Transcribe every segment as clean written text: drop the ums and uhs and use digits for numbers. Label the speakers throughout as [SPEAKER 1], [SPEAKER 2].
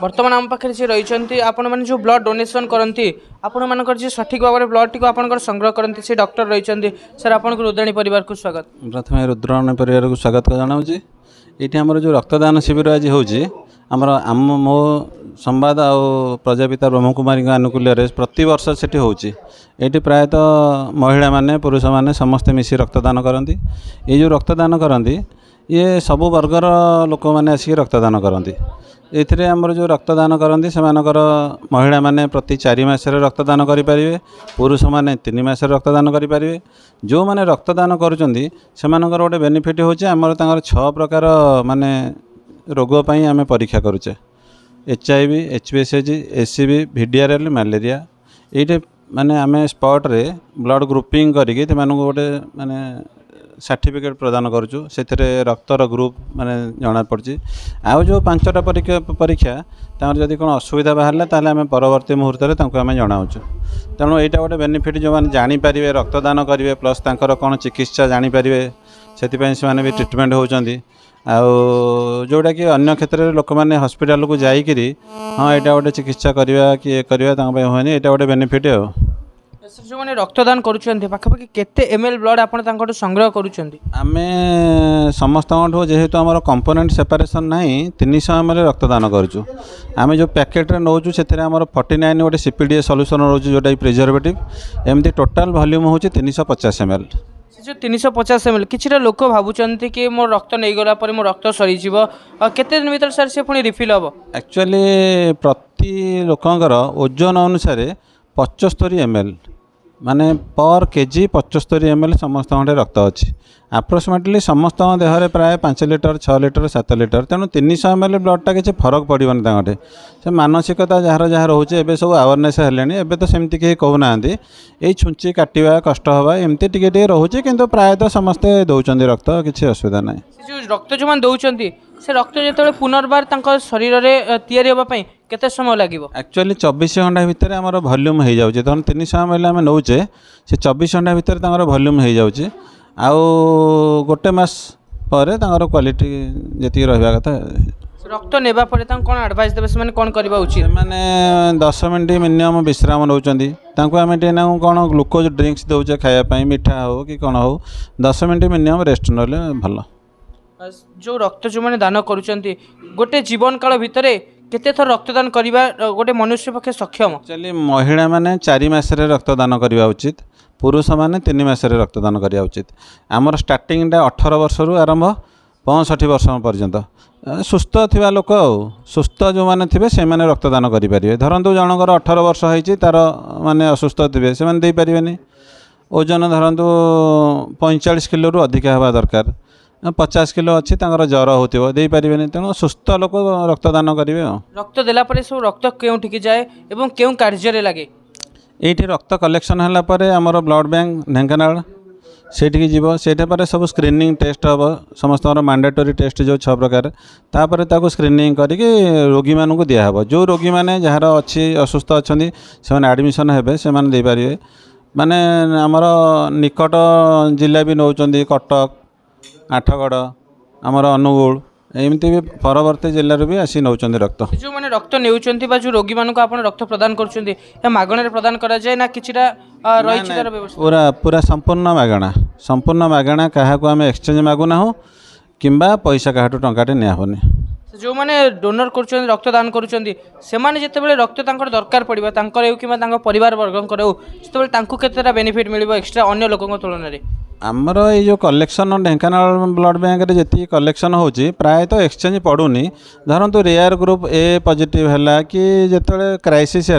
[SPEAKER 1] बर्तमान आम पाखे से रही आपण मैंने जो ब्लड डोनेशन करती आपण मानकर जी सठिक भाव में ब्लड टी आप संग्रह करती से डॉक्टर रही सर आपन रुद्राणी परिवार को स्वागत।
[SPEAKER 2] प्रथम रुद्राणी परिवार को स्वागत जनाऊँगी। ये आमर जो रक्तदान शिविर आज होमर आम मो संवाद आ प्रजापिता ब्रह्मकुमारी आनुकूल्य प्रति वर्ष से होती प्रायतः महिला माने पुरुष माने समस्ते मिसी रक्तदान करती। ये जो रक्तदान करती ये सबु वर्गर लोक मैंने आसिक रक्तदान करती। ये आमर जो रक्तदान करती से महिला माने प्रति 4 मासरे रक्तदान करें, पुरुष माने 3 मास रक्तदान करें। जो मैंने रक्तदान करुँच से गोटे बेनिफिट होचे आमर 6 प्रकार माने रोग पाई आम परीक्षा करुचे HIV, HPSG, SCV, VDRL, malaria. ये माने आम स्पॉट रे ब्लड ग्रुपिंग करके गोटे माने सर्टिफिकेट प्रदान करुचु से रक्तर ग्रुप माने जना पड़ी। आउ जो 5टा परीक्षा जदि कौन असुविधा बाहर ताल आम परवर्ती मुहूर्त में जनाऊँ। तेणु यहाँ गोटे बेनिफिट जो मैंने जानीपर रक्तदान करेंगे प्लस तांकर कौन चिकित्सा जानीपर से भी ट्रिटमेंट होती। जोटा कि अन्य क्षेत्र में लोक मैंने हॉस्पिटल को जाइकरी हाँ यहाँ गोटे चिकित्सा करवा कि करवा हुए यहाँ गोटे बेनिफिट हो।
[SPEAKER 1] जो मैंने रक्तदान करुँपाखापाखि केते ml ब्लड आप संग्रह करुँच
[SPEAKER 2] आम समस्त जेहेतु आम कंपोनेंट सेपरेशन ना 300 ml रक्तदान करुँ। आम जो पैकेट्रे नौ से 49 गोटे CPDA सल्यूशन रोचे जोटा कि प्रिजर्वेटिव एमती टोटाल वॉल्यूम हो 350 ml।
[SPEAKER 1] जो 350 ml किसी लोक भावुं कि मो रक्त नहीं गला पर मो रक्त सरीज केते दिन भीतर सर से पुणी रिफिल हम
[SPEAKER 2] एक्चुअली प्रति लोकंर ओजन अनुसार 75 ml माने पर केजी 75 ml समस्त रक्त अच्छी। आप्रोक्सीमेटली समस्त देहरे प्राय 5 लिटर 6 लिटर 7 लिटर। तेणु 300 ml ब्लडटा किसी फरक पड़ोनी से मानसिकता जार जार रोचे एवं सब अवेयरनेस है। तो सेमती कहीं कहूना ये छुंची काटा कष्ट हवा एमती टे रोचे कि प्रायतः समस्ते दौरान रक्त किसी असुविधा ना।
[SPEAKER 1] जो रक्त जो दौरान से रक्त जो पुनर्बार शरीर में या केते समय लगे
[SPEAKER 2] एक्चुअली 24 घंटा भितर आमर वॉल्यूम हो जाए। धर 300 ml आम नौचे से 24 घंटा भितर वॉल्यूम हो जाए। आउ गोटे मास पर क्वालिटी जी रहा कथा
[SPEAKER 1] रक्त नेबा परे कौन एडवाइस देबे से कौन करबा उचित
[SPEAKER 2] माने 10 मिनट मिनिमम विश्राम नौचंदी आम कौन ग्लूकोज ड्रिंक्स दौचे खायापाई मीठा हो कि कौन हो 10 मिनट मिनिमम रेस्ट ना भल।
[SPEAKER 1] जो रक्त जो मैंने दान करुँच गोटे जीवन काल भितर केते थर रक्तदान करबा गोटे मनुष्य पक्षे सक्षम।
[SPEAKER 2] एक्चुअली महिला माने 4 मासरे रक्तदान करबा उचित, पुरुष माने 3 मासरे रक्तदान करबा उचित। आमर स्टार्टिंग 18 वर्ष रु आरंभ 65 वर्ष पर्यंत सुस्थ थिबा लोक सुस्थ जो माने थिबे से माने रक्तदान करि परिबे। धरंतु जनकर 18 वर्ष होईची तार माने असुस्थ थिबे से माने दे परिबेनी। ओजन धरंतु 45 किलो रु अधिक हवा दरकार, 50 किलो अच्छी ज्वर हो दे पारे। तेणु सुस्थ लोक रक्तदान करेंगे।
[SPEAKER 1] रक्त देला परे सब रक्त क्यों जाए एवं क्यों कार्य लगे
[SPEAKER 2] ये रक्त कलेक्शन है आमर ब्लड बैंक ढेंकानाल सेठी जीव से सब स्क्रीनिंग टेस्ट हम समस्त मैंडेटरी टेस्ट जो 6 प्रकार तापर ताको स्क्रीनिंग करके रोगी मानू दिहब। जो रोगी मैंने जार अच्छी असुस्थ अच्छा से एडमिशन हे से पारे। माने आमर निकट जिला भी नौ कटक आठगड़ आमर अनुगुल एमती भी परवर्ती जिले भी आसी नौ रक्त।
[SPEAKER 1] जो मैंने रक्त नेउचंती जो रोगी मानक आप रक्त प्रदान कर मागण प्रदान करा जाए ना किछिटा रही व्यवस्था
[SPEAKER 2] पूरा पूरा संपूर्ण मागणा क्या आम एक्सचेंज मागुना हो कि पैसा क्या टंकाटे निहबनी।
[SPEAKER 1] जो मैंने डोनर कर रक्तदान करते रक्त दरकार पड़ो कि परिवार वर्ग केतेटा बेनिफिट मिल एक्सट्रा अन्य लोकों तुलन में।
[SPEAKER 2] आमर ये कलेक्शन ढेंकानाल ब्लड बैंक रे जी कलेक्शन होची प्रायतः एक्सचेंज पड़ूनी। धरंतु रेयर ग्रुप ए पॉजिटिव है कि जिते क्राइसिस है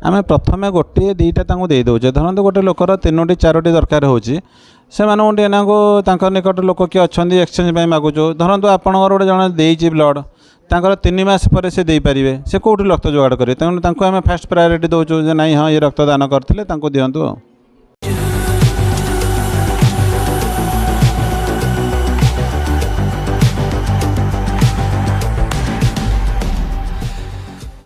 [SPEAKER 2] आम प्रथमे गोटे 2टा दे दौचे। धरंतु गोटे लोकर 3टी 4टी दरकार होची से निकट लोक किए अच्छा एक्सचेंज मागुचु। धरंतु आपंकर गोटे जन देची ब्लड तांकर 3 मास पर से दे पारिबे से कोठी रक्त जोगाड़ करेंगे। तेणु आम फास्ट प्रायोरिटी दौचु ना हाँ ये रक्तदान करते दिंतु।